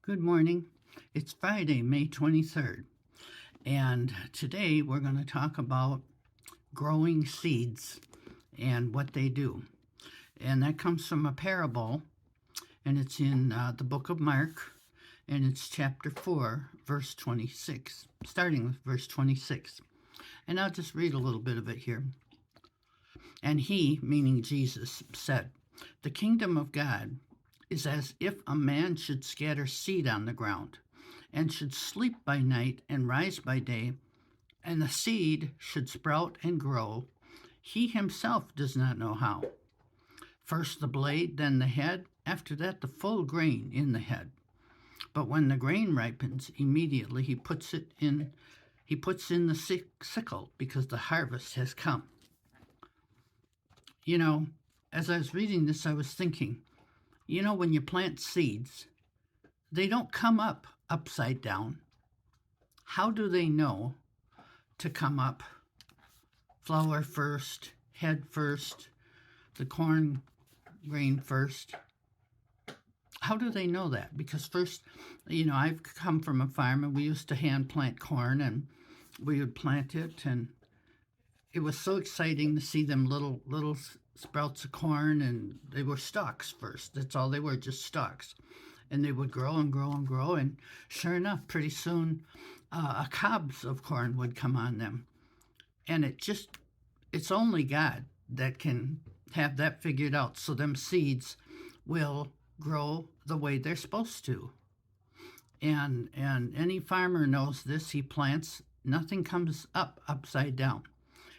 Good morning. It's Friday, May 23rd, and today we're going to talk about growing seeds and what they do. And that comes from a parable, and it's in the book of Mark, and it's chapter 4, verse 26, starting with verse 26. And I'll just read a little bit of it here. And he, meaning Jesus, said, "The kingdom of God is as if a man should scatter seed on the ground, and should sleep by night and rise by day, and the seed should sprout and grow. He himself does not know how. First the blade, then the head, after that the full grain in the head. But when the grain ripens, immediately he puts in the sickle, because the harvest has come." You know, as I was reading this, I was thinking, when you plant seeds, they don't come up upside down. How do they know to come up? Flower first, head first, the corn grain first. How do they know that? Because first, I've come from a farm, and we used to hand plant corn, and we would plant it, and it was so exciting to see them little sprouts of corn, and they were stalks first. That's all they were, just stalks. And they would grow and grow and grow, and sure enough, pretty soon cobs of corn would come on them. And it's only God that can have that figured out, so them seeds will grow the way they're supposed to. And any farmer knows this. He plants, nothing comes up upside down.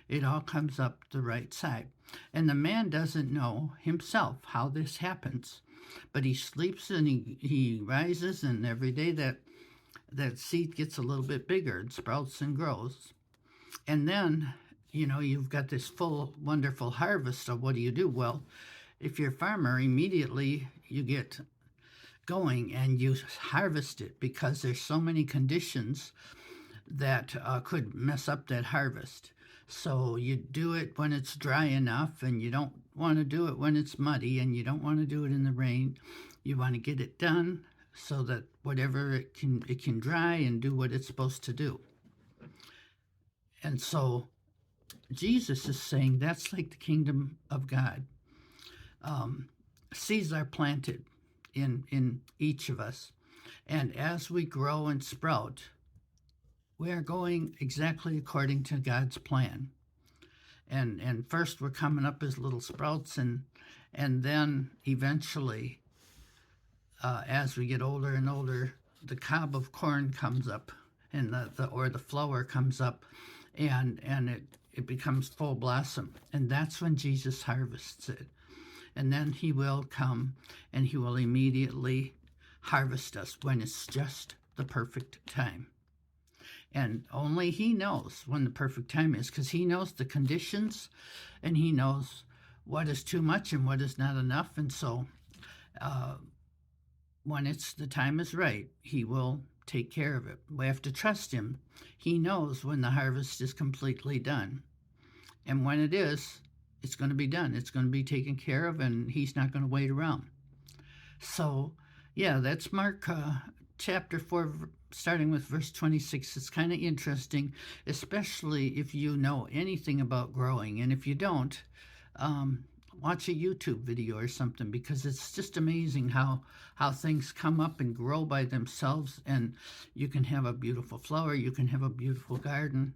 It all comes up the right side. And the man doesn't know himself how this happens, but he sleeps and he rises, and every day that seed gets a little bit bigger and sprouts and grows. And then, you've got this full, wonderful harvest. So what do? Well, if you're a farmer, immediately you get going and you harvest it, because there's so many conditions that could mess up that harvest. So you do it when it's dry enough, and you don't want to do it when it's muddy, and you don't want to do it in the rain. You want to get it done so that whatever it can dry and do what it's supposed to do. And so Jesus is saying that's like the kingdom of God. Seeds are planted in each of us, and as we grow and sprout, we are going exactly according to God's plan. And first we're coming up as little sprouts, and then eventually, as we get older and older, the cob of corn comes up, and the flower comes up, and it becomes full blossom. And that's when Jesus harvests it. And then he will come, and he will immediately harvest us when it's just the perfect time. And only he knows when the perfect time is, because he knows the conditions, and he knows what is too much and what is not enough. And so when the time is right, he will take care of it. We have to trust him. He knows when the harvest is completely done. And when it is, it's going to be done. It's going to be taken care of, and he's not going to wait around. So, yeah, that's Mark chapter 4, starting with verse 26. It's kind of interesting, especially if you know anything about growing. And if you don't, watch a YouTube video or something, because it's just amazing how things come up and grow by themselves, and you can have a beautiful flower, you can have a beautiful garden.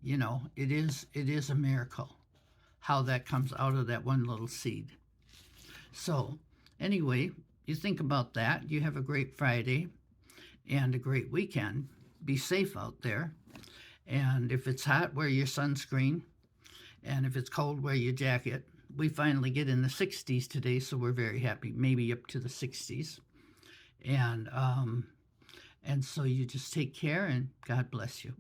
It is a miracle how that comes out of that one little seed. So anyway, you think about that. You have a great Friday and a great weekend. Be safe out there. And if it's hot, wear your sunscreen. And if it's cold, wear your jacket. We finally get in the 60s today, so we're very happy, maybe up to the 60s. And so you just take care, and God bless you.